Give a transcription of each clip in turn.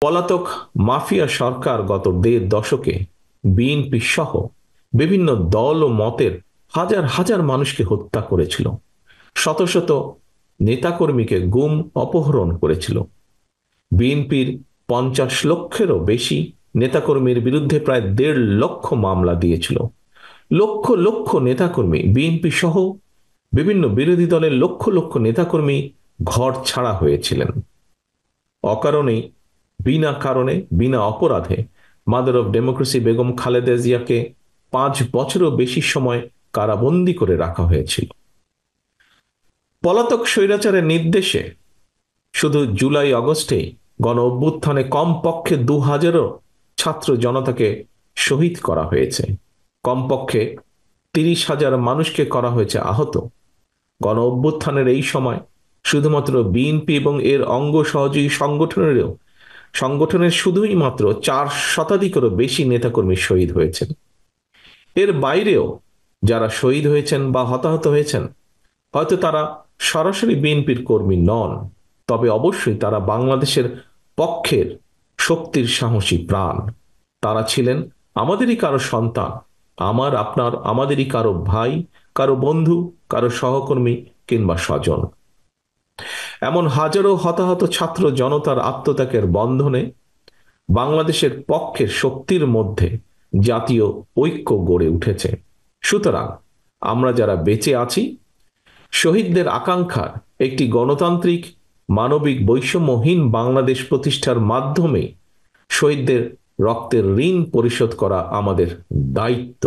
পলাতক মাফিয়া সরকার গত ১.৫ দশকে বিএনপি সহ বিভিন্ন দল ও মতের হাজার হাজার মানুষকে হত্যা করেছিল, শত শত নেতাকর্মীকে গুম অপহরণ করেছিল। বিএনপির ৫০ লক্ষেরও বেশি নেতাকর্মীর বিরুদ্ধে প্রায় ১.৫ লক্ষ মামলা দিয়েছিল। লক্ষ লক্ষ নেতাকর্মী, বিএনপি সহ বিভিন্ন বিরোধী দলের লক্ষ লক্ষ নেতাকর্মী ঘর ছাড়া হয়েছিলেন। অকারণেই, বিনা কারণে, বিনা অপরাধে mother of democracy Begum Khaleda জিয়াকে ৫ বছরও বেশি সময় কারাবন্দী করে রাখা হয়েছিল। পলাতক স্বৈরাচারের নির্দেশে শুধু জুলাই আগস্টেই গণ অভ্যুত্থানে কমপক্ষে ২,০০০ ছাত্র জনতাকে শহীদ করা হয়েছে। কমপক্ষে ৩০,০০০ মানুষকে করা হয়েছে আহত। গণ অভ্যুত্থানের এই সময় শুধুমাত্র বিএনপি এবং এর অঙ্গ সহযোগী সংগঠনের শুধুই মাত্র ৪ শতাধিকেরও বেশি নেতাকর্মী শহীদ হয়েছেন। এর বাইরেও যারা শহীদ হয়েছেন বা হতাহত হয়েছেন, হয়তো তারা সরাসরি বিএনপির কর্মী নন, তবে অবশ্যই তারা বাংলাদেশের পক্ষের শক্তির সাহসী প্রাণ। তারা ছিলেন আমাদেরই কারো সন্তান, আমার, আপনার, আমাদেরই কারো ভাই, কারো বন্ধু, কারো সহকর্মী কিংবা স্বজন। এমন হাজারো হতাহত ছাত্র জনতার আত্মত্যাগের বন্ধনে বাংলাদেশের পক্ষের শক্তির মধ্যে জাতীয় ঐক্য গড়ে উঠেছে। সুতরাং আমরা যারা বেঁচে আছি, শহীদদের আকাঙ্ক্ষার একটি গণতান্ত্রিক, মানবিক, বৈষম্যহীন বাংলাদেশ প্রতিষ্ঠার মাধ্যমে শহীদদের রক্তের ঋণ পরিশোধ করা আমাদের দায়িত্ব।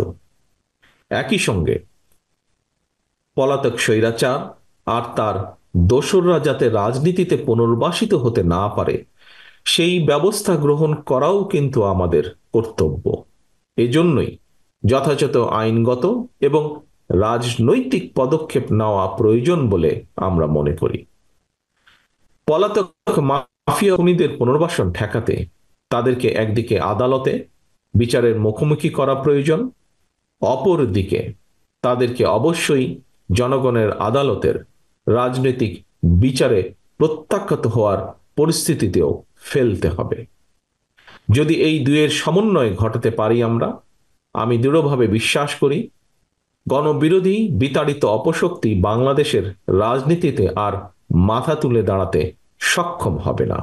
একই সঙ্গে পলাতক স্বৈরাচার আর তার দোসররা যাতে রাজনীতিতে পুনর্বাসিত হতে না পারে, সেই ব্যবস্থা গ্রহণ করাও কিন্তু আমাদের কর্তব্য। এজন্যই যথাযথ আইনগত এবং রাজনৈতিক পদক্ষেপ নেওয়া প্রয়োজন বলে আমরা মনে করি। পলাতক মাফিয়া খুনিদের পুনর্বাসন ঠেকাতে তাদেরকে একদিকে আদালতে বিচারের মুখোমুখি করা প্রয়োজন, অপরদিকে তাদেরকে অবশ্যই জনগণের আদালতের রাজনৈতিক বিচারে প্রত্যাখ্যাত হওয়ার পরিস্থিতিতেও ফেলতে হবে। যদি এই দুয়ের সমন্বয় ঘটাতে পারি আমি দৃঢ়ভাবে বিশ্বাস করি গণবিরোধী বিতাড়িত অপশক্তি বাংলাদেশের রাজনীতিতে আর মাথা তুলে দাঁড়াতে সক্ষম হবে না।